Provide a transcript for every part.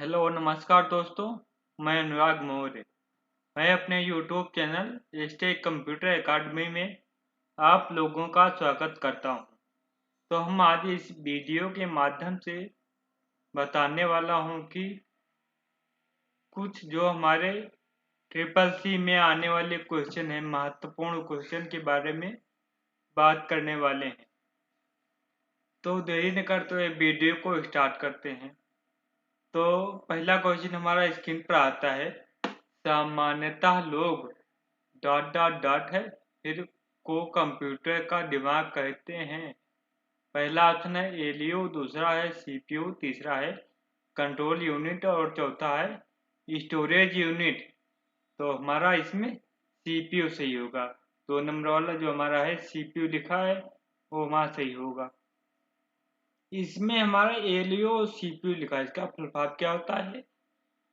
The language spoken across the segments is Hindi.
हेलो नमस्कार दोस्तों। मैं अनुराग मौर्य। मैं अपने YouTube channel state computer academy में आप लोगों का स्वागत करता हूं। तो हम आज इस वीडियो के माध्यम से बताने वाला हूं कि कुछ जो हमारे ट्रिपल सी में आने वाले क्वेश्चन हैं, महत्वपूर्ण क्वेश्चन के बारे में बात करने वाले हैं। तो देरी न करते हुए वीडियो को स्टार्ट करते हैं। तो पहला क्वेश्चन हमारा स्क्रीन पर आता है। सामान्यतः लोग डॉट डॉट डॉट है फिर को कंप्यूटर का दिमाग कहते हैं। पहला ऑप्शन है एलयू, दूसरा है सीपीयू, तीसरा है कंट्रोल यूनिट और चौथा है स्टोरेज यूनिट। तो हमारा इसमें सीपीयू सही होगा। 2 नंबर वाला जो हमारा है सीपीयू लिखा है वो हमारा सही होगा। इसमें हमारा एलयू और सीपीयू लिखा है, इसका फुल फॉर्म क्या होता है?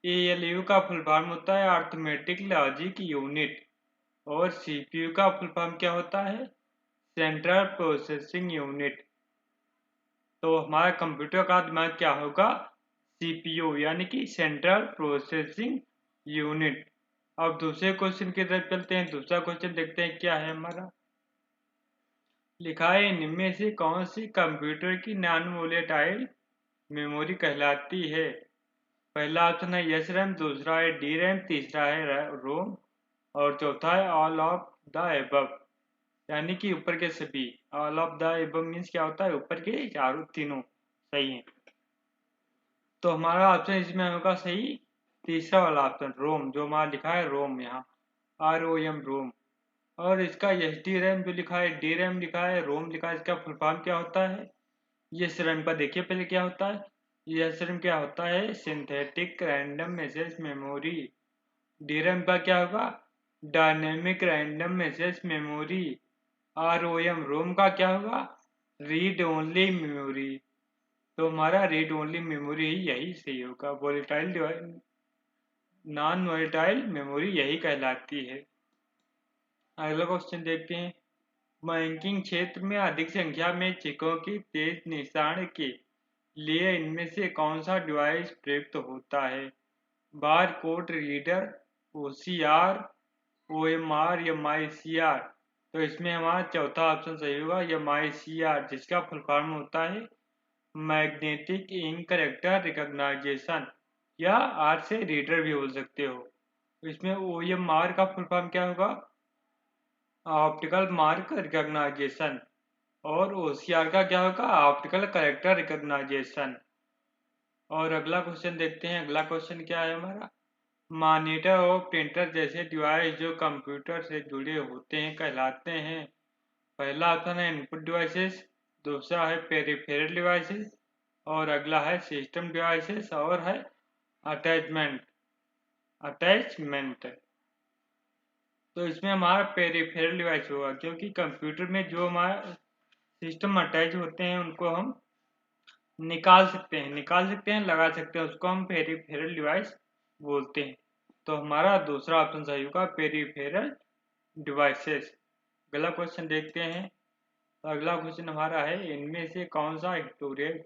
एएलयू का फुल फॉर्म होता है अर्थमेटिक लॉजिक यूनिट और सीपीयू का फुल फॉर्म क्या होता है? Central processing unit. तो हमारा कंप्यूटर का दिमाग क्या होगा? सीपीयू यानी कि सेंट्रल प्रोसेसिंग यूनिट। अब दूसरे क्वेश्चन की तरफ चलते हैं। दूसरा क्वेश्चन देखते हैं क्या है हमारा। लिखा है इनमें से कौन सी कंप्यूटर की नॉन वोलेटाइल मेमोरी कहलाती है? पहला ऑप्शन है यस रैम, दूसरा है डी रैम, तीसरा है रोम और चौथा है ऑल ऑफ द एबव। यानी कि ऊपर के सभी। All of the above means क्या होता है? ऊपर के चारों तीनों सही है। तो हमारा ऑप्शन इसमें होगा सही तीसरा वाला ऑप्शन रोम, जो हमारा लिखा है रोम, यहाँ ROM रोम। और इसका एस डी रैम जो लिखा है, डी रैम लिखा है, रोम लिखा है, इसका फुल फॉर्म क्या होता है? यस रैम का देखिए पहले क्या होता है। यस रैम क्या होता है? Synthetic random message memory. D RAM का क्या होगा? Dynamic random message memory. ROM रोम का क्या होगा? Read only memory. तो हमारा रीड ओनली मेमोरी यही सही होगा। वोलेटाइल नॉन वोलेटाइल मेमोरी यही कहलाती है। अगला क्वेश्चन देखते हैं। बैंकिंग क्षेत्र में अधिक संख्या में चेकों की तेज निशान के लिए इनमें से कौन सा डिवाइस प्रयुक्त होता है? Bar code reader, OCR, OMR या MyCR। तो इसमें हमारा चौथा ऑप्शन सही होगा या MyCR, जिसका फुल फॉर्म होता है मैग्नेटिक इंक कैरेक्टर रिकॉग्नाइजेशन, या आर से रीडर भी बोल सकते हो। तो इसमें OMR का फुल फॉर्म क्या होगा? Optical mark recognization. और OCR का क्या होगा? Optical character recognization. और अगला क्वेश्चन देखते हैं। अगला क्वेश्चन क्या है हमारा। मॉनिटर और प्रिंटर जैसे डिवाइस जो कंप्यूटर से जुड़े होते हैं कहलाते हैं। पहला ऑप्शन है इनपुट डिवाइसेस, दूसरा है पेरिफेरल डिवाइसेस और अगला है सिस्टम डिवाइसेस और है अटैचमेंट। तो इसमें हमारा पेरिफेरल डिवाइस होगा, क्योंकि कंप्यूटर में जो हमारा सिस्टम अटैच होते हैं उनको हम निकाल सकते हैं, लगा सकते हैं, उसको हम पेरिफेरल डिवाइस बोलते हैं। तो हमारा दूसरा ऑप्शन सही होगा पेरिफेरल डिवाइसेस। अगला क्वेश्चन देखते हैं। तो अगला क्वेश्चन हमारा है इनमें से कौन सा स्टोरेज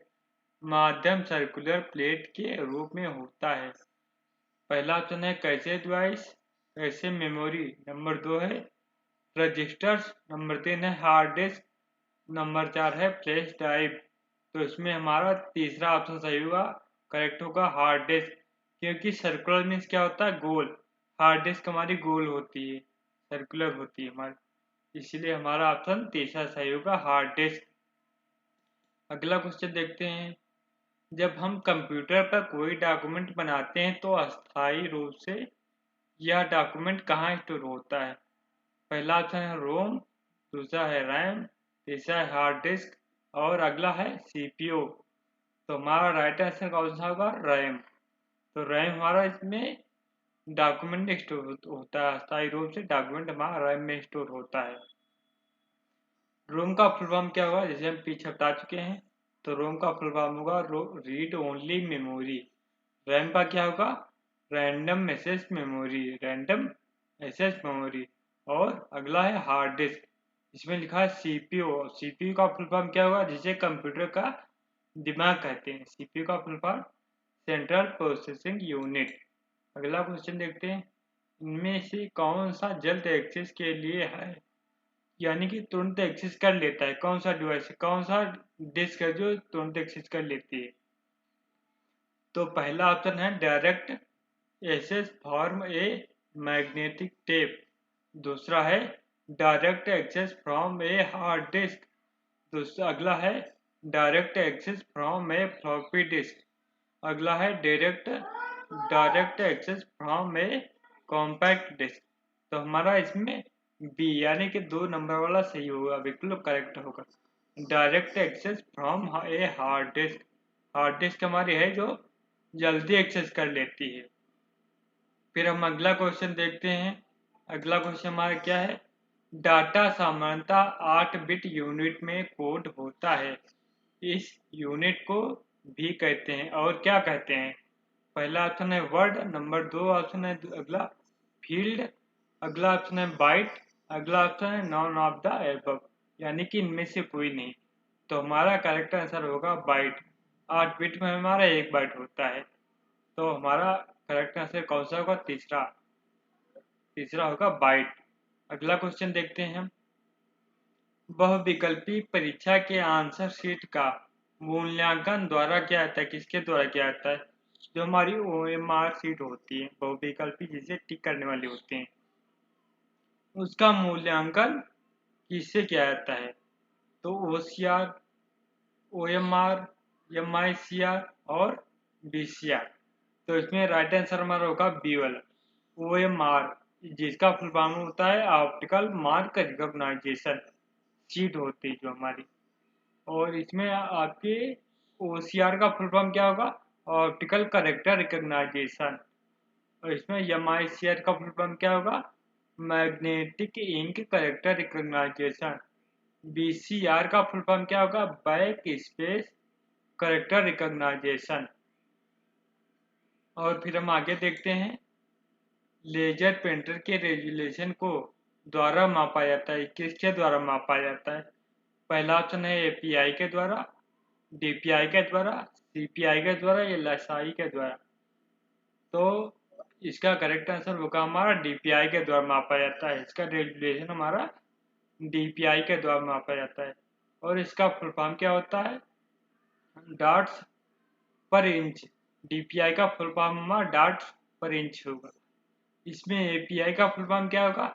माध्यम सर्कुलर प्लेट के रूप में होता है? पहला ऑप्शन है कैसे डिवाइस, कैसे मेमोरी, नंबर 2 है रजिस्टर्स, नंबर 3 है हार्ड डिस्क, नंबर 4 है फ्लैश ड्राइव। तो इसमें हमारा तीसरा ऑप्शन सही होगा, करेक्ट होगा हार्ड डिस्क, क्योंकि सर्कुलर मीन्स क्या होता है? गोल। हार्ड डिस्क हमारी गोल होती है, सर्कुलर होती है हमारी, इसलिए हमारा ऑप्शन तीसरा सही होगा हार्ड डिस्क। अगला क्वेश्चन देखते हैं। जब हम कंप्यूटर पर कोई डॉक्यूमेंट बनाते हैं तो अस्थायी रूप से यह डॉक्यूमेंट कहाँ स्टोर होता है? पहला ऑप्शन है रोम, दूसरा है रैम, तीसरा है हार्ड डिस्क और अगला है सीपीयू। तो हमारा राइट आंसर कौन सा होगा? रैम। तो रैम हमारा इसमें डॉक्यूमेंट स्टोर होता है, अस्थायी रूप से डॉक्यूमेंट हमारा रैम में स्टोर होता है। रोम का फुल फॉर्म क्या होगा, जैसे हम पीछे बता चुके हैं। तो रोम का फुल फॉर्म होगा रीड ओनली मेमोरी। रैम का क्या होगा? Random message memory, random message memory. और अगला है हार्ड डिस्क, इसमें लिखा है सीपीयू। सीपीयू का फुल फॉर्म क्या होगा, जिसे कंप्यूटर का दिमाग कहते हैं। सीपीयू का full form central processing unit. अगला क्वेश्चन देखते हैं, इनमें से कौन सा जल्द एक्सेस के लिए है, यानी कि तुरंत एक्सेस कर लेता है, कौन सा डिवाइस, कौन सा डिस्क है जो तुरंत एक्सेस कर लेती है। तो पहला ऑप्शन है direct access from a magnetic tape, दूसरा है direct access from a hard disk, दूसरा अगला है direct access from a floppy disk, अगला है direct access from a compact disk. तो हमारा इसमें बी यानी कि 2 नंबर वाला सही होगा, बिल्कुल करेक्ट होगा। Direct access from a hard disk, hard disk हमारी है जो जल्दी एक्सेस कर लेती है। फिर हम अगला क्वेश्चन देखते हैं। अगला क्वेश्चन हमारा क्या है, डाटा सामान्यतः 8 बिट यूनिट में कोड होता है, इस यूनिट को भी कहते हैं और क्या कहते हैं। पहला ऑप्शन है वर्ड, नंबर 2 ऑप्शन है अगला फील्ड, अगला ऑप्शन है बाइट, अगला ऑप्शन है नॉन ऑफ द एबव, यानी कि इनमें से कोई नहीं। तो हमारा करेक्ट आंसर होगा बाइट। 8 बिट में हमारा 1 बाइट होता है, तो हमारा करेक्ट आंसर कौन सा होगा, तीसरा होगा बाइट। अगला क्वेश्चन देखते हैं हम, बहुविकल्पी परीक्षा के आंसर शीट का मूल्यांकन द्वारा किया जाता है, किसके द्वारा किया जाता है, जो हमारी OMR शीट होती है, बहुविकल्पी जिसे टिक करने वाली होती हैं, उसका मूल्यांकन किससे किया जाता है। तो OCR, OMR, MICR और BCR। तो इसमें राइट आंसर हमारा होगा बी वाला, OMR, जिसका फुल फॉर्म होता है ऑप्टिकल मार्क रिकॉग्नाइजेशन शीट होती है जो हमारी। और इसमें आपके OCR का फुल फॉर्म क्या होगा, ऑप्टिकल करेक्टर रिकॉग्नाइजेशन। और इसमें MICR का फुल फॉर्म क्या होगा, magnetic ink character recognization. BCR का फुल फॉर्म क्या होगा, बैक स्पेस करेक्टर रिकॉग्नाइजेशन। और फिर हम आगे देखते हैं, लेजर प्रिंटर के रेजुलेशन को द्वारा मापा जाता है, किसके द्वारा मापा जाता है। पहला ऑप्शन है API के द्वारा, DPI के द्वारा, CPI के द्वारा या LSI के द्वारा। तो इसका करेक्ट आंसर होगा हमारा DPI के द्वारा मापा जाता है, इसका रेजुलेशन हमारा DPI के द्वारा मापा जाता है। और इसका फुल फॉर्म क्या होता है, डॉट्स पर इंच। DPI का फुल फॉर्म हमारा डॉट्स पर इंच होगा। इसमें API का फुल फॉर्म क्या होगा,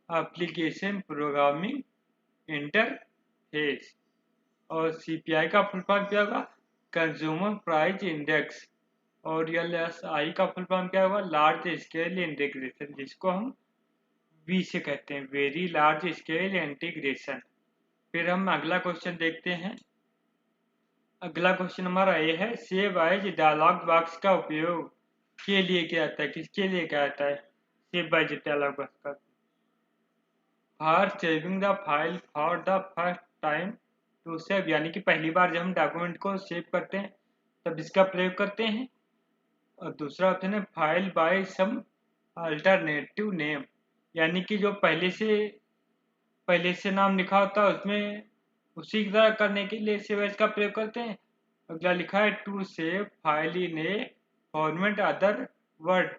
एप्लीकेशन प्रोग्रामिंग इंटरफेस। और CPI का फुल फॉर्म क्या होगा, कंज्यूमर प्राइस इंडेक्स। और LSI का फुल फॉर्म क्या होगा, लार्ज स्केल इंटीग्रेशन, जिसको हम V से कहते हैं, वेरी लार्ज स्केल इंटीग्रेशन। फिर हम अगला क्वेश्चन देखते हैं। अगला क्वेश्चन हमारा ये है, सेव एज डायलॉग बॉक्स का उपयोग के लिए किया जाता है, किसके लिए किया जाता है, सेव एज डायलॉग बॉक्स का, for saving the file for the first time to save, यानी कि पहली बार जब हम डॉक्यूमेंट को सेव करते हैं तब इसका प्रयोग करते हैं। और दूसरा ऑप्शन है file by some alternative name, यानी कि जो पहले से नाम लिखा होता है उसमें उसी की तरह करने के लिए सेव एज का प्रयोग करते हैं। अगला लिखा है to save file in a format other Word,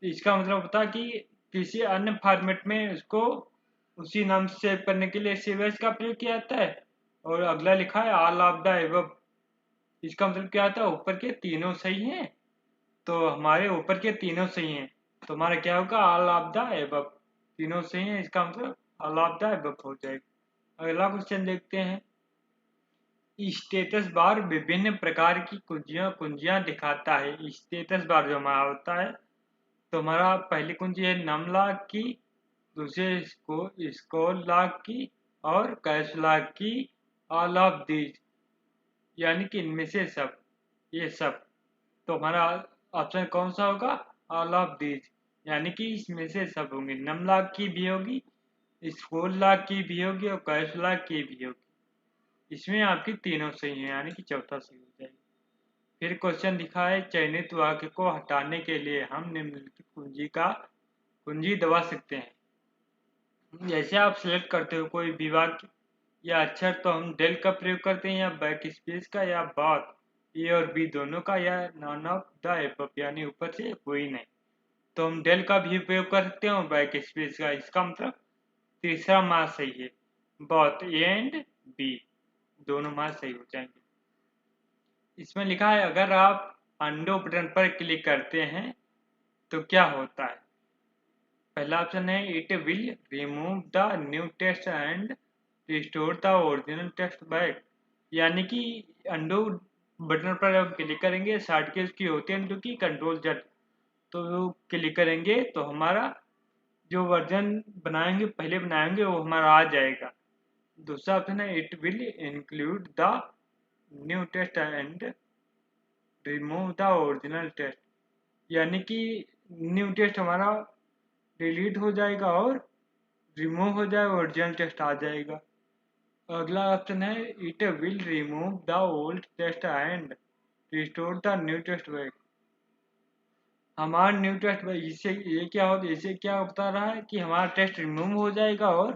इसका मतलब होता है कि किसी अन्य फॉर्मेट में उसको उसी नाम से सेव करने के लिए सेव एज का प्रयोग किया जाता है। और अगला लिखा है ऑल ऑफ द एबव, इसका मतलब क्या आता है, ऊपर के तीनों सही हैं, तो हमारे ऊपर के तीनों सही हैं, तो हमारा क्या होगा, ऑल ऑफ द एबव, तीनों सही हैं, इसका मतलब ऑल ऑफ द एबव हो जाएगा। अगला क्वेश्चन देखते हैं, स्टेटस बार विभिन्न प्रकार की कुंजियां दिखाता है। स्टेटस बार जो हमारा होता है, तो हमारा पहली कुंजी है नम लॉक की, दूसरे स्कोर लॉक की और कैश लॉक की, ऑल ऑफ दीज, यानी कि इनमें से सब, ये सब। तो हमारा ऑप्शन कौन सा होगा, ऑल ऑफ दीज, यानी कि इसमें से सब होंगे, नम लॉक की भी होगी, स्कोर लॉक की भी होगी और कैश लॉक की भी होगी। इसमें आपकी तीनों सही है, यानी कि चौथा सही हो जाएगा। फिर क्वेश्चन दिखा है, चयनित वाक्य को हटाने के लिए हम निम्नलिखित कुंजी दबा सकते हैं। जैसे आप सिलेक्ट करते हो कोई भी वाक्य या अक्षर, तो हम डेल का प्रयोग करते हैं या बैक स्पेस का या बात, ए और बी दोनों का, या नॉन ऑफ द एबव यानी ऊपर से कोई नहीं। तो हम डेल का भी उपयोग कर सकते हैं और बैक स्पेस का। इसका मतलब तीसरा मान सही है, बोथ ए एंड बी दोनों मान सही हो जाएंगे। इसमें लिखा है अगर आप अंडो बटन पर क्लिक करते हैं तो क्या होता है। पहला ऑप्शन है it will remove the new text and restore the original text back, यानी कि अंडो बटन पर आप क्लिक करेंगे, शॉर्ट की उसकी होती है जो कि कंट्रोल जेड, तो क्लिक करेंगे तो हमारा जो वर्जन बनाएंगे पहले बनाएंगे वो हमारा आ जाएगा। दूसरा ऑप्शन है it will include the new text and remove the original text, यानी कि न्यू टेक्स्ट हमारा डिलीट हो जाएगा और रिमूव हो जाएगा, ओरिजिनल टेक्स्ट आ जाएगा। अगला ऑप्शन है it will remove the old text and restore the new text back. हमारा न्यू टेक्स्ट बैक, इससे ये क्या होता है, इससे क्या बता रहा है कि हमारा टेक्स्ट रिमूव हो जाएगा और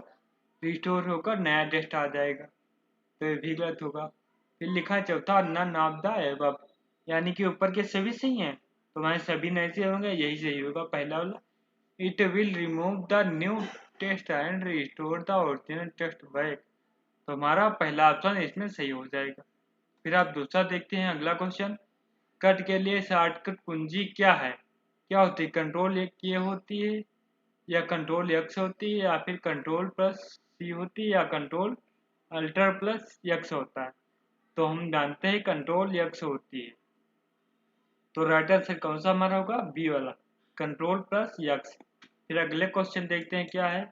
रिस्टोर होकर नया टेक्स्ट आ जाएगा, तो ये भी गलत होगा। फिर लिखा है चौथा नन ऑफ द एबव, यानी कि ऊपर के सभी सही हैं तो हमारे सभी नहीं सही होंगे, यही सही होगा पहला वाला। It will remove the new text and restore the original text back, तो हमारा पहला ऑप्शन इसमें सही हो जाएगा। फिर आप दूसरा देखते हैं अगला क्वेश्चन, कट के लिए शॉर्टकट कुंजी क्या है, क्या होती है, कंट्रोल ये होती है या कंट्रोल एक्स होती है या फिर कंट्रोल प्लस सी होती है या कंट्रोल अल्टर प्लस एक्स होता है। तो हम जानते हैं कंट्रोल एक्स होती है, तो राइट आंसर कौन सा हमारा होगा, बी वाला, कंट्रोल प्लस एक्स। फिर अगले क्वेश्चन देखते हैं क्या है,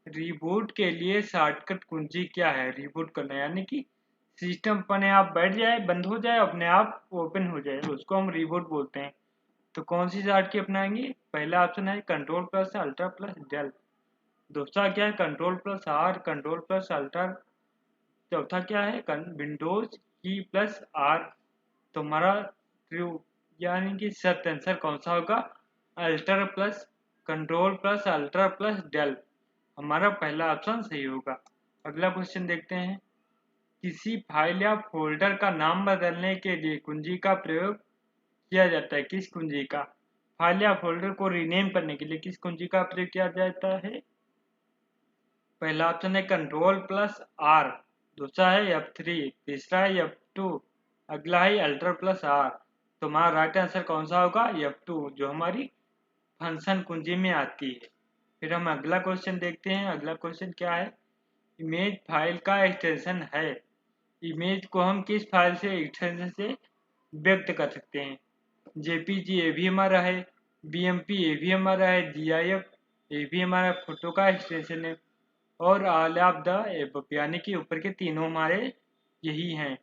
रिबूट के लिए शॉर्टकट कुंजी क्या है। रिबूट करना यानी कि सिस्टम अपने आप बैठ जाए, बंद हो जाए, अपने आप ओपन हो जाए, उसको हम रिबूट बोलते हैं। तो कौन सी शॉर्ट की अपनाएंगे, पहला ऑप्शन है control plus ultra plus del, दूसरा क्या है control plus R control plus ultra, चौथा क्या है विंडोज की प्लस आर। तो हमारा ट्रू यानी कि सत्य आंसर कौन सा होगा, alter plus control plus ultra plus del, हमारा पहला ऑप्शन सही होगा। अगला क्वेश्चन देखते हैं, किसी फाइल या फोल्डर का नाम बदलने के लिए कुंजी का प्रयोग किया जाता है। किस कुंजी का, फाइल या फोल्डर को रीनेम करने के लिए किस कुंजी का प्रयोग किया जाता है। पहला ऑप्शन है कंट्रोल प्लस आर, दूसरा है F3, तीसरा है F2, अगला है अल्टर प्लस आर। तो हमारा राइट आंसर कौन सा होगा, F2, जो हमारी फंक्शन कुंजी में आती है। फिर हम अगला क्वेश्चन देखते हैं, अगला क्वेश्चन क्या है, इमेज फाइल का एक्सटेंशन है। इमेज को हम किस फाइल से एक्सटेंशन से व्यक्त कर सकते हैं, जेपीजी ये भी हमारा है, बीएमपी ये भी हमारा है, जीआईएफ ये भी हमारा फोटो का एक्सटेंशन है, और ऑल ऑफ द एबव यानी कि ऊपर के तीनों हमारे यही हैं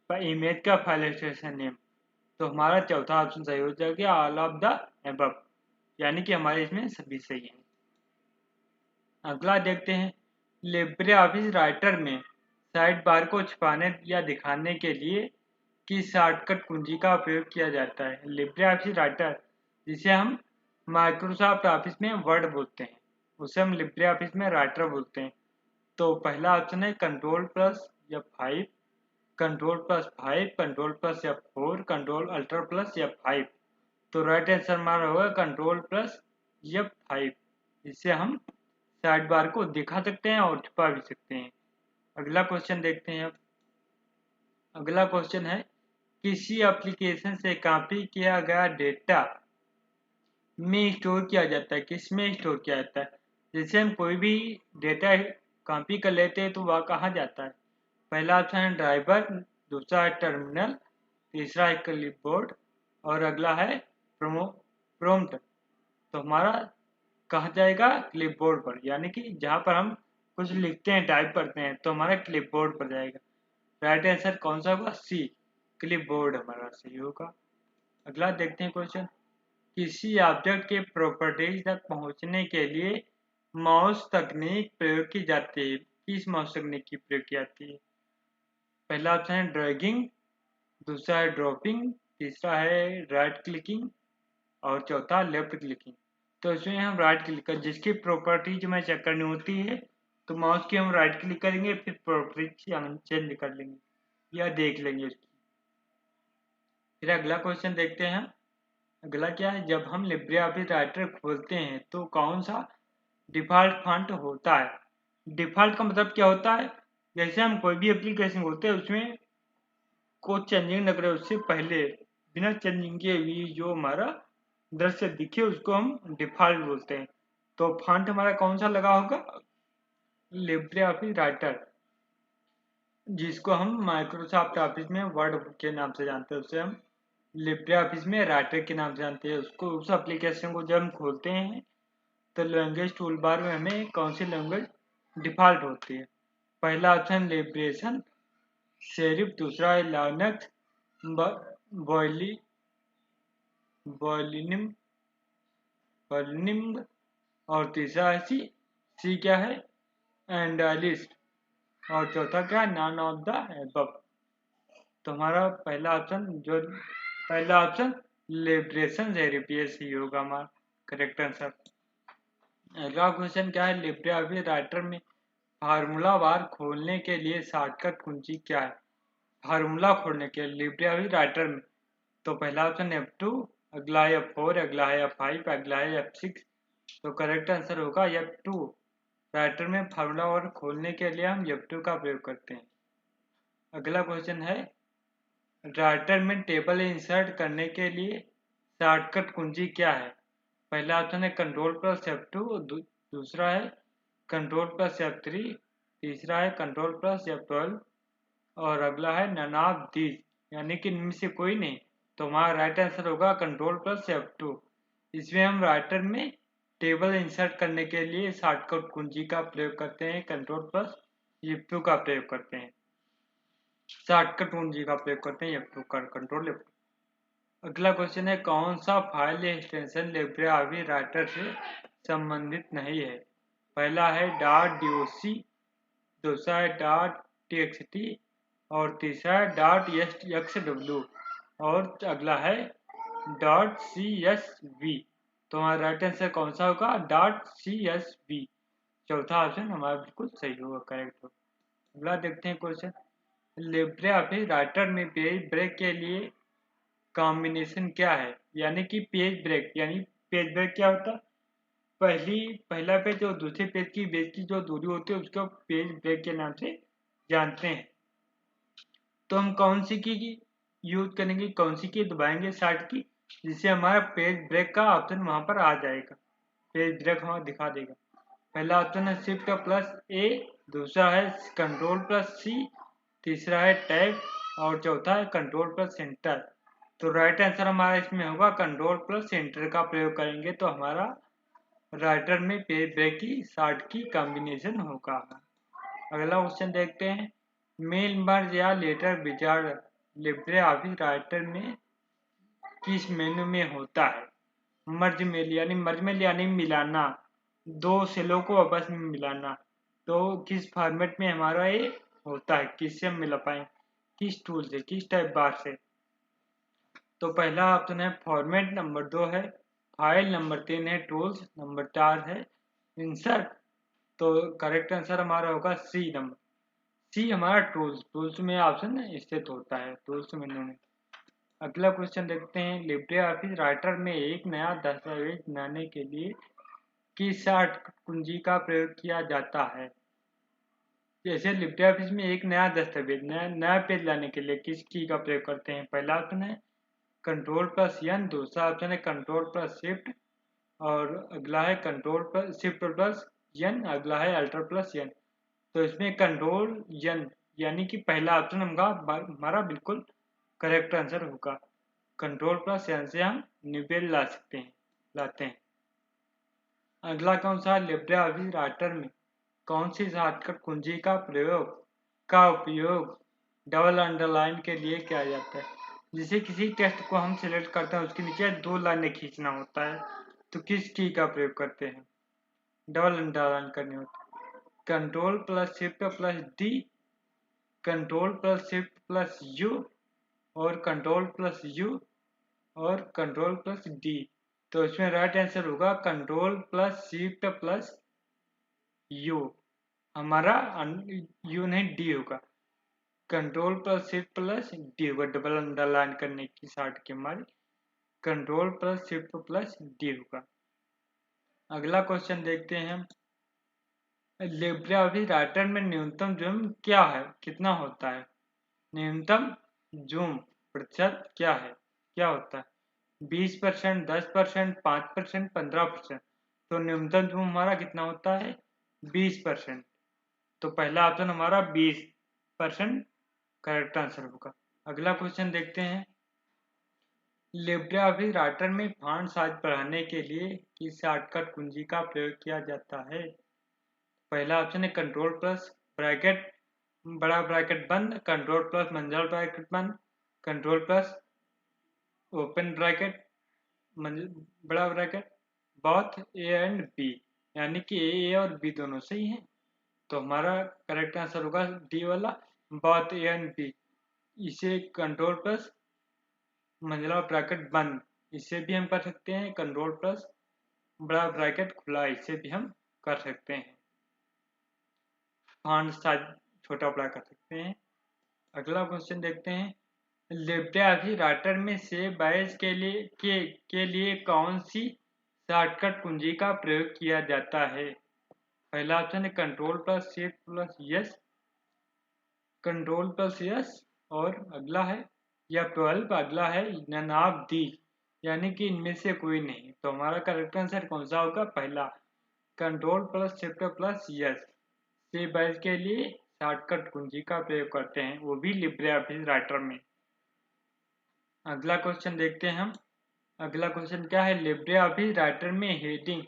इमेज का फाइल एक्सटेंशन नेम। तो हमारा चौथा ऑप्शन सही हो जाएगा ऑल ऑफ द एबव, यानी कि हमारे इसमें सभी सही हैं। अगला देखते हैं, लिब्रे ऑफिस राइटर में साइड बार को छिपाने या दिखाने के लिए किस शॉर्टकट कुंजी का उपयोग किया जाता है। लिब्रे ऑफिस राइटर जिसे हम माइक्रोसॉफ्ट ऑफिस में वर्ड बोलते हैं उसे हम लिब्रे ऑफिस में राइटर बोलते हैं। तो पहला ऑप्शन है control plus F5, control plus 5, control plus F4, control alter plus F5। तो राइट आंसर हमारा होगा कंट्रोल प्लस F5, इससे हम साइड बार को दिखा सकते हैं और छुपा भी सकते हैं। अगला क्वेश्चन देखते हैं अब, अगला क्वेश्चन है, किसी एप्लीकेशन से कॉपी किया गया डेटा में स्टोर किया जाता है, किस में स्टोर किया जाता है। जैसे हम कोई भी डेटा कॉपी कर लेते हैं तो वह कहाँ जाता है, पहला ऑप्शन है ड्राइवर, दूसरा है टर्मिनल, तीसरा है क्लिपबोर्ड और अगला है प्रोम्प्ट। तो हमारा कहाँ जाएगा, क्लिपबोर्ड पर, यानी कि जहाँ पर हम कुछ लिखते हैं टाइप करते हैं तो हमारा क्लिपबोर्ड पर जाएगा। राइट आंसर कौन सा होगा, सी, क्लिपबोर्ड हमारा सही होगा। अगला देखते हैं क्वेश्चन, किसी ऑब्जेक्ट के प्रॉपर्टीज तक पहुंचने के लिए माउस तकनीक प्रयोग की जाती है। किस माउस तकनीक की प्रयोग की जाती है, पहला ऑप्शन है ड्रैगिंग, दूसरा है ड्रॉपिंग, तीसरा है राइट क्लिकिंग और चौथा लेफ्ट क्लिकिंग। तो इसमें हम राइट क्लिक कर, जिसकी प्रॉपर्टीज हमें चेक करनी होती है तो माउस की हम राइट क्लिक करेंगे, फिर प्रॉपर्टीज चेंज कर लेंगे या देख लेंगे उसकी। फिर अगला क्वेश्चन देखते हैं। अगला क्या है, जब हम लिब्रे ऑफिस राइटर खोलते हैं तो कौन सा डिफ़ॉल्ट फॉन्ट होता है। डिफ़ॉल्ट का मतलब क्या होता है, जैसे हम कोई भी एप्लीकेशन खोलते हैं उसमें कोई चेंजिंग न करें, उससे पहले बिना चेंजिंग के भी जो हमारा दृश्य दिखे उसको हम डिफ़ॉल्ट बोलते हैं। तो फॉन्ट हमारा कौन सा लगा होगा, लिब्रे ऑफिस राइटर, जिसको हम माइक्रोसॉफ्ट ऑफिस में वर्ड के नाम से जानते हैं, उसे हम लिब्रे ऑफिस में राइटर के नाम से जानते हैं। उसको उस एप्लीकेशन को जब हम खोलते हैं तो लैंग्वेज टूल बार में हमें कौन सी लैंग्वेज डिफ़ॉल्ट होती है। पहला ऑप्शन लिब्रेशन सेरिफ, दूसरा है लाइनक्स बॉयलिनिम बॉयलिनिम और तीसरा है सी क्या है एंडालिस्ट, और चौथा क्या है नॉन ऑफ द एबव। तो हमारा पहला ऑप्शन लिब्रेशन सेरिफ ही होगा हमारा करेक्ट आंसर। अगला क्वेश्चन क्या है, लिब्रे ऑफिस राइटर में फार्मूला बार खोलने के लिए शॉर्टकट कुंजी क्या है। फार्मूला खोलने के लिए लिब्रे ऑफिस राइटर में तो पहला ऑप्शन F2, अगला है F4, अगला है F5, अगला है F6। तो करेक्ट आंसर होगा F2। राइटर में फार्मूला बार खोलने के लिए हम F2 का प्रयोग करते हैं। अगला क्वेश्चन है, राइटर में टेबल इंसर्ट करने के लिए शॉर्टकट कुंजी क्या है। पहला ऑप्शन है Ctrl+F2, दूसरा है Ctrl+F3, तीसरा है Ctrl+F12 और अगला है नन ऑफ दीज, यानी कि इनमें से कोई नहीं। तो हमारा राइट आंसर होगा Ctrl+F2। इसमें हम राइटर में टेबल इंसर्ट करने के लिए शॉर्टकट कुंजी का प्रयोग करते हैं, Ctrl+F2 का प्रयोग करते हैं, शॉर्टकट कुंजी का प्रयोग करते हैं F2 का, Ctrl+F2। अगला क्वेश्चन है, कौन सा file extension Libre Office writer से संबंधित नहीं है। पहला है .doc, दूसरा है .txt और तीसरा है .xw और अगला है .csv। तो हमारा राइट आंसर कौन सा होगा, .csv। चौथा ऑप्शन हमारा बिल्कुल सही होगा, करेक्ट होगा। अगला देखते हैं क्वेश्चन, लिब्रे ऑफिस राइटर में पेज ब्रेक के लिए कॉम्बिनेशन क्या है। यानी कि पेज ब्रेक, यानी पेज ब्रेक क्या होता है, पहला पेज और दूसरे पेज की बीच की जो दूरी होती है उसको पेज ब्रेक के नाम से जानते हैं। तो हम कौन सी की यूज करेंगे, कौन सी की दबाएंगे, स्टार्ट की, जिससे हमारा पेज ब्रेक का ऑप्शन वहां पर आ जाएगा, पेज ब्रेक हमारा दिखा देगा। पहला ऑप्शन है Shift+A, दूसरा है Ctrl+C, तीसरा है टैब और चौथा है Ctrl+Enter। तो राइट आंसर हमारा इसमें होगा Ctrl+Enter का प्रयोग करेंगे तो हमारा राइटर में पेज ब्रेक की शॉर्ट की कॉम्बिनेशन होगा। अगला क्वेश्चन देखते हैं, मेल मर्ज या letter wizard Libre Office Writer में किस मेनू में होता है। मर्ज मेल यानी मिलाना, दो सेलों को आपस में मिलाना। तो किस फॉर्मेट में हमारा ये होता है, किससे हम मिला पाएंगे, किस टूल से, किस टाइप बार से। तो पहला ऑप्शन है फॉर्मेट, नंबर 2 है फाइल, नंबर 3 है टूल्स, नंबर 4 है इंसर्ट। तो करेक्ट आंसर हमारा होगा सी नंबर, सी हमारा टूल्स में ऑप्शन स्थित होता है, टूल्स मेनू में। अगला क्वेश्चन देखते हैं, लिब्रे ऑफिस राइटर में एक नया दस्तावेज बनाने के लिए किस शॉर्ट कुंजी का प्रयोग किया जाता है। जैसे लिब्रे ऑफिस में एक नया दस्तावेज नया पेज लाने के लिए किस की का प्रयोग करते हैं। पहला ऑप्शन है Ctrl+N, दूसरा ऑप्शन है Ctrl+Shift और अगला है Shift+N, अगला है Alt+N। तो इसमें Ctrl+N यानी कि पहला ऑप्शन हमारा बिल्कुल करेक्ट आंसर होगा। Ctrl+N से हम न्यू पेज लाते हैं। अगला कौन सा, लिब्रे ऑफिस राइटर में कौन सी शॉर्टकट कुंजी का उपयोग डबल अंडरलाइन के लिए किया जाता है। जिसे किसी टेक्स्ट को हम सिलेक्ट करते हैं उसके नीचे 2 लाइनें खींचना होता है, तो किस की का प्रयोग करते हैं, डबल अंडरलाइन करनी होती है। Ctrl+Shift+D, Ctrl+Shift+U और Ctrl+U और Ctrl+D। तो इसमें राइट आंसर होगा Ctrl+Shift+U, हमारा U नहीं D होगा। Control plus shift plus D होगा, डबल अंडरलाइन करने की शॉर्ट की हमारी control plus shift plus D होगा। अगला क्वेश्चन देखते हैं हम। लिब्रे राइटर में न्यूनतम जूम क्या है, कितना होता है? न्यूनतम जूम प्रतिशत क्या है, क्या होता है? 20%, 10%, 5%, 15%। तो न्यूनतम जूम हमारा कितना होता है? 20%। तो पहला ऑप्शन हमारा 20% करेक्ट आंसर होगा। अगला क्वेश्चन देखते हैं। लिब्रे राइटर में फॉन्ट साइज बढ़ाने के लिए किस शॉर्टकट कुंजी का प्रयोग किया जाता है? पहला ऑप्शन है कंट्रोल प्लस ब्रैकेट बड़ा ब्रैकेट बंद, कंट्रोल प्लस मंझल ब्रैकेट बंद, कंट्रोल प्लस ओपन ब्रैकेट बड़ा bracket, both A and B, यानी कि ए और बी दोनों सही हैं। तो हमारा करेक्ट आंसर होगा डी वाला, बोथ ए एंड बी। इसे कंट्रोल प्लस मंझला ब्रैकेट बंद, इसे भी हम कर सकते हैं। कंट्रोल प्लस बड़ा ब्रैकेट खुला, इसे भी हम कर सकते हैं। फॉन्ट साइज छोटा बड़ा कर सकते हैं। अगला क्वेश्चन देखते हैं। लिब्रे राइटर में सेव बैच के लिए कौन सी शॉर्टकट कुंजी का प्रयोग किया जाता है? पहला ऑप्शन है control plus shift plus yes, control plus yes, और अगला है F12, अगला है नन ऑफ दी, यानी कि इनमें से कोई नहीं। तो हमारा करेक्ट आंसर कौन सा होगा? पहला, control plus shift plus yes. Save batch के लिए शॉर्टकट कुंजी का प्रयोग करते हैं, वो भी लिब्रे राइटर में। अगला क्वेश्चन देखते हैं हम। अगला क्वेश्चन क्या है? लिब्रे राइटर में हेडिंग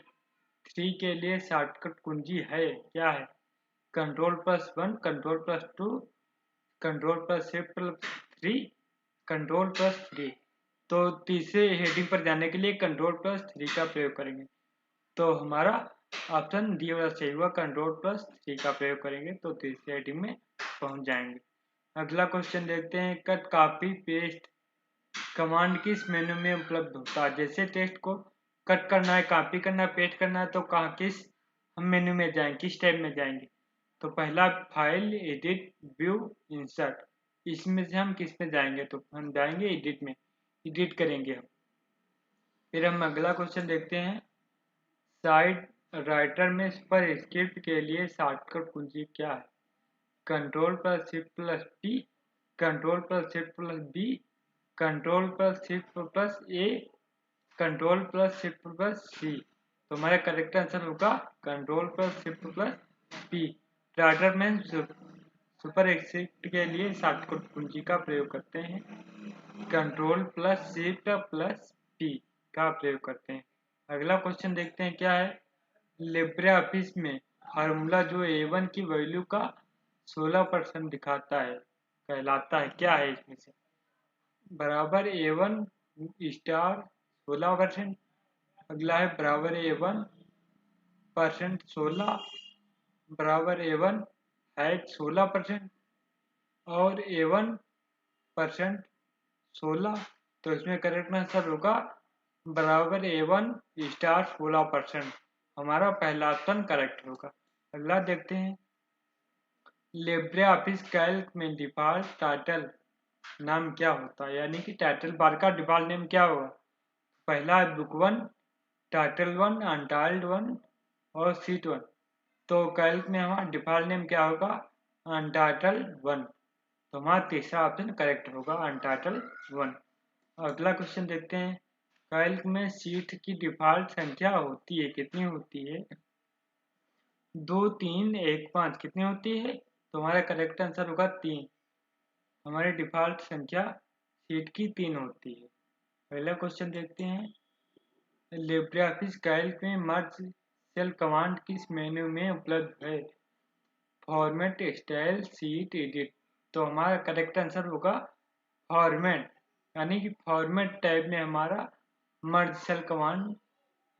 3 के लिए शॉर्टकट कुंजी है, क्या है? Control plus 1, control plus 2, control plus shift plus 3, control plus 3। तो तीसरे हेडिंग पर जाने के लिए कंट्रोल प्लस 3 का प्रयोग करेंगे। तो हमारा ऑप्शन डी वाला सही हुआ, कंट्रोल प्लस 3 का प्रयोग करेंगे तो तीसरे हेडिंग में पहुंच जाएंगे। अगला क्वेश्चन देखते हैं। कट कॉपी पेस्ट कमांड किस मेनू में उपलब्ध होता है? जैसे टेक्स्ट को कट करना है, कॉपी करना है, पेस्ट करना है, तो कहाँ किस हम मेनू में जाएंगे, किस टैब में जाएंगे? तो पहला फाइल, एडिट, व्यू, इंसर्ट, इसमें से हम किस में जाएंगे? तो हम जाएंगे एडिट में, एडिट करेंगे हम। फिर हम अगला क्वेश्चन देखते हैं। साइड राइटर में सुपर स्क्रिप्ट के लिए शॉर्टकट कुंजी क्या है? Control plus shift plus P, control plus shift plus B, control plus shift plus A, control plus shift plus C. तो हमारा करेक्ट आंसर होगा control plus shift plus P. Writer में सुपर स्क्रिप्ट के लिए शॉर्टकट कुंजी का प्रयोग करते हैं, control plus shift plus P का प्रयोग करते हैं। अगला क्वेश्चन देखते हैं क्या है। लिब्रे ऑफिस में फार्मूला जो A1 की वैल्यू का 16% दिखाता है कहलाता है, क्या है इसमें से? बराबर A1 स्टार 16%, अगला है बराबर A1 परसेंट 16, बराबर A1 हैट 16%, और A1 परसेंट 16। तो इसमें करेक्ट आंसर होगा बराबर A1 स्टार 16%। हमारा पहला ऑप्शन करेक्ट होगा। अगला देखते हैं। लिब्रे ऑफिस कैल्क में डिफॉल्ट टाइटल नाम क्या होता है? यानी कि टाइटल बार का डिफॉल्ट नेम क्या होगा? पहला है बुक 1, टाइटल 1, अनटाइल्ड 1 और सीट 1। तो कैल्क में हमारा डिफॉल्ट नेम क्या होगा? अनटाइटल्ड 1। तो हमारा तीसरा ऑप्शन करेक्ट होगा, अनटाइटल्ड 1। अगला क्वेश्चन देखते हैं। कैल्क में सीट की डिफॉल्ट संख्या होती है, कितनी होती है? 2, 3, 1, 5 कितनी होती है? तो हमारा करेक्ट आंसर होगा 3। हमारी डिफॉल्ट संख्या सीट की 3 होती है। पहला क्वेश्चन देखते हैं। लिब्रे ऑफिस कैल्क में मर्ज सेल कमांड किस मेन्यू में उपलब्ध है? Format, style, seat, edit. तो हमारा करेक्ट आंसर होगा फॉर्मेट, यानी कि फॉर्मेट टैब में हमारा मर्ज सेल कमांड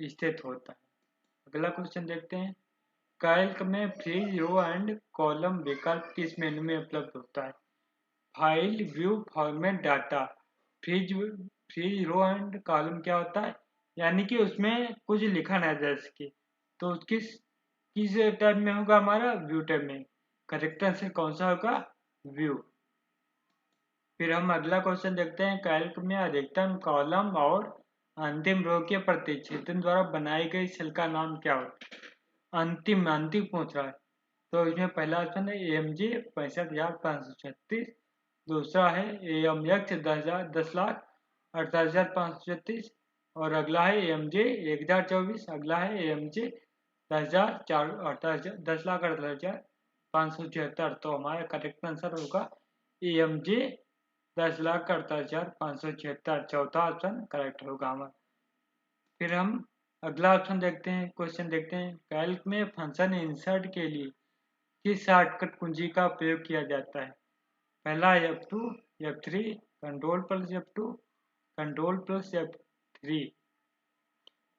स्थित होता है। अगला क्वेश्चन देखते हैं। कैल्क में फ्रीज रो एंड कॉलम विकल्प किस मेनू में उपलब्ध होता है? File, view, format, data. Freeze row and column क्या होता है? यानी कि उसमें कुछ लिखा ना जा सके, तो किस टैब में होगा? हमारा व्यू टैब में। करेक्ट आंसर कौन सा होगा? व्यू। फिर हम अगला क्वेश्चन देखते हैं, कैल्क में अधिकतम कॉलम और अंतिम रो के प्रतिच्छेदन द्वारा बनाई गई सेल का नाम क्या होता है? अंतिम पूछ रहा है। तो इसमें पहला ऑप्शन है AMG 65,536, दूसरा है AMX 10,00,000 68,536 और अगला है AMJ 1024, अगला है AMJ 10,68,576। तो हमारा करेक्ट आंसर होगा AMJ 10,68,576। चौथा ऑप्शन करेक्ट होगा हमारा। फिर हम अगला ऑप्शन देखते हैं, क्वेश्चन देखते हैं, कैल्क में फंक्शन इंसर्ट के लिए किस शॉर्टकट कुंजी का प्रयोग किया जाता है? पहला F2, F3, control plus F2, control plus F3।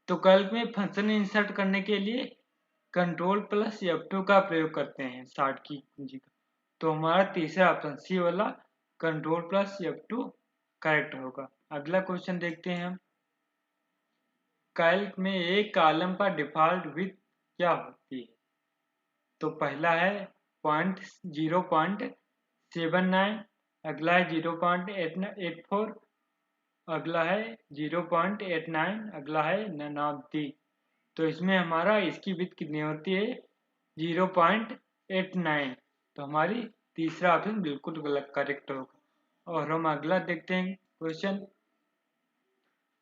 तो कैल्क में फंक्शन इंसर्ट करने के लिए कंट्रोल प्लस F2 का प्रयोग करते हैं शॉर्ट की कुंजी का। तो हमारा तीसरा ऑप्शन सी वाला कंट्रोल प्लस F2 करेक्ट होगा। अगला क्वेश्चन देखते हैं हम, कैल्क में एक कॉलम का डिफॉल्ट विड्थ क्या होती है? तो पहला है 0.79, अगला है 0.84, अगला है 0.89, अगला है 99। तो इसमें हमारा इसकी विड्थ कितनी होती है? 0.89। तो हमारी तीसरा ऑप्शन बिल्कुल गलत करेक्ट होगा। और हम अगला देखते हैं क्वेश्चन,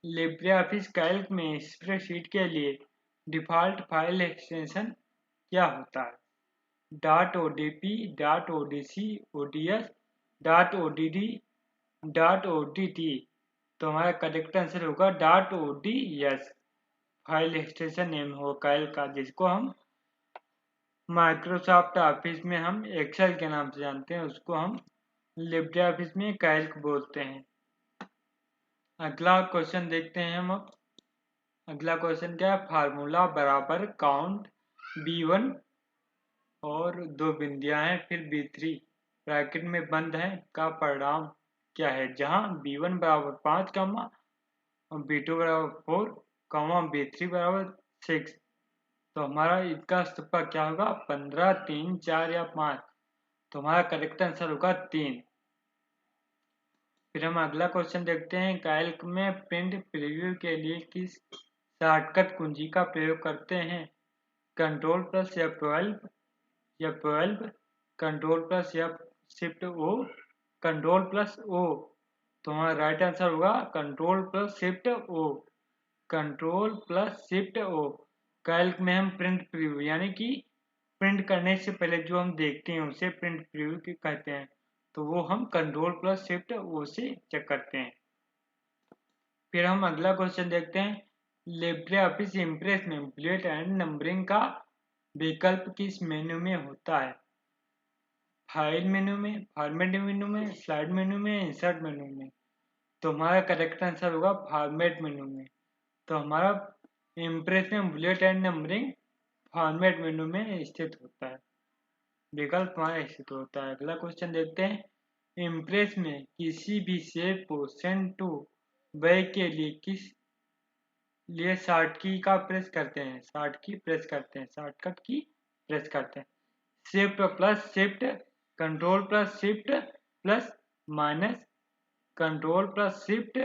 लिब्रे ऑफिस कैल्क में स्प्रेडशीट के लिए डिफॉल्ट फाइल एक्सटेंशन क्या होता है? .odp, .odc, ods, .odd, .odt। तो हमारा करेक्ट आंसर होगा .ods। फाइल एक्सटेंशन नेम हो कैल्क का, जिसको हम माइक्रोसॉफ्ट ऑफिस में हम एक्सेल के नाम से जानते हैं, उसको हम लिब्रे ऑफिस में कैल्क बोलते हैं। अगला क्वेश्चन देखते हैं हम अब। अगला क्वेश्चन क्या है, फार्मूला बराबर काउंट B1 और 2 बिंदियां हैं फिर B3 ब्रैकेट में बंद है का परिणाम क्या है? जहां B1 बराबर 5 कमा और B2 बराबर 4 कमा B3 बराबर 6। तो हमारा इसका तुक्का क्या होगा? 15, 3, 4 या 5। तो हमारा करेक्ट आंसर होगा 3। फिर हम अगला क्वेश्चन देखते हैं, कैल्क में प्रिंट प्रीव्यू के लिए किस शॉर्टकट कुंजी का प्रयोग करते हैं? Control plus F12, F12, control plus shift O, control plus O। तो हमारा राइट आंसर होगा control plus shift O, control plus shift O। Calc में हम प्रिंट प्रीव्यू यानी कि प्रिंट करने से पहले जो हम देखते हैं उसे प्रिंट प्रीव्यू कहते हैं। तो वो हम कंट्रोल प्लस शिफ्ट O से चेक करते हैं। फिर हम अगला क्वेश्चन देखते हैं, लिब्रे ऑफिस इम्प्रेस में बुलेट एंड नंबरिंग का विकल्प किस मेन्यू में होता है? फाइल मेन्यू में, फॉर्मेट मेन्यू में, स्लाइड मेन्यू में, इंसर्ट मेन्यू में। तो हमारा करेक्ट आंसर होगा फॉर्मेट मेन्यू में। तो हमारा इम्प्रेस में bullet and numbering format menu में स्थित होता है, विकल्प हमारा स्थित होता है। अगला क्वेश्चन देखते हैं, इम्प्रेस में किसी भी शेप को सेंड टू बैक के लिए किस लिए शॉर्ट की का प्रेस करते हैं? शॉर्ट की प्रेस करते हैं, शॉर्टकट की प्रेस करते हैं। Shift plus shift, control plus shift plus minus, control plus shift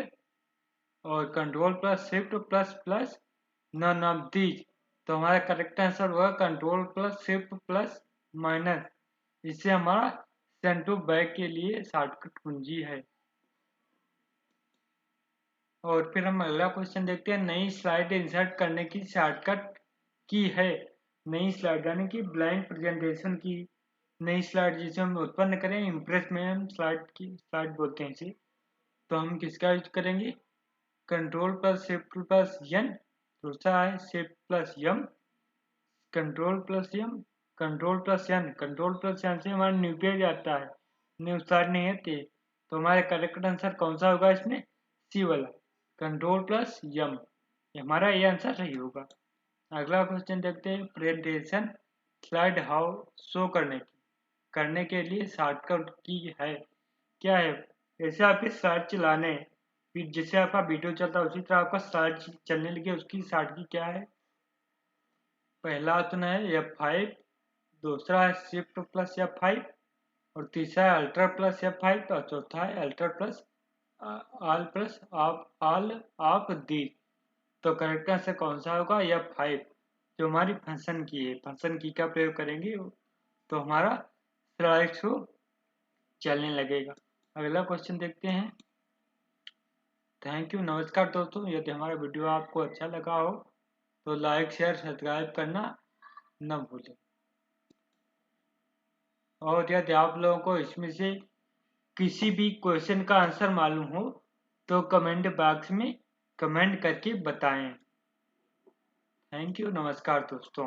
और control plus shift plus plus, none of these. तो हमारा करेक्ट आंसर होगा control plus shift plus minus. इससे हमारा सेंड टू बैक के लिए शॉर्टकट कुंजी है। और फिर हम अगला क्वेश्चन देखते हैं, नई स्लाइड इंसर्ट करने की शॉर्टकट की है? नई स्लाइड यानी कि ब्लैंक प्रेजेंटेशन की नई स्लाइड जिसे हम उत्पन्न करें, इम्प्रेस में हम स्लाइड बोलते हैं इसे। तो हम किसका यूज करेंगे? Control plus shift plus N, दूसरा है shift plus M, control plus M, control plus N. Control plus N से हमारा न्यू पेज आता है, न्यू स्लाइड नहीं आती। तो हमारे करेक्ट आंसर कौन सा होगा इसमें? सी वाला, कंट्रोल प्लस एम। हमारा ये आंसर सही होगा। अगला क्वेश्चन देखते हैं, प्रेजेंटेशन स्लाइड हाउ शो करने के लिए शॉर्टकट की है क्या है? जैसे आपके स्लाइड चलाने, फिर जैसे आपका वीडियो चलता है उसी तरह आपका स्लाइड चलने लगे, उसकी शॉर्ट की क्या है? पहला ऑप्शन है F5, दूसरा है शिफ्ट प्लस F5, और तीसरा है अल्ट्रा प्लस F5 और चौथा है ultra plus all plus all of the. तो करेक्ट आंसर कौन सा होगा? F5 जो हमारी फंक्शन की है। फंक्शन की का प्रयोग करेंगे तो हमारा स्लाइड शो चलने लगेगा। अगला क्वेश्चन देखते हैं। थैंक यू, नमस्कार दोस्तों। यदि हमारा वीडियो आपको अच्छा लगा हो तो लाइक शेयर सब्सक्राइब करना न भूलें। और यदि आप लोगों को इसमें से किसी भी क्वेश्चन का आंसर मालूम हो तो कमेंट बॉक्स में कमेंट करके बताएं। थैंक यू, नमस्कार दोस्तों।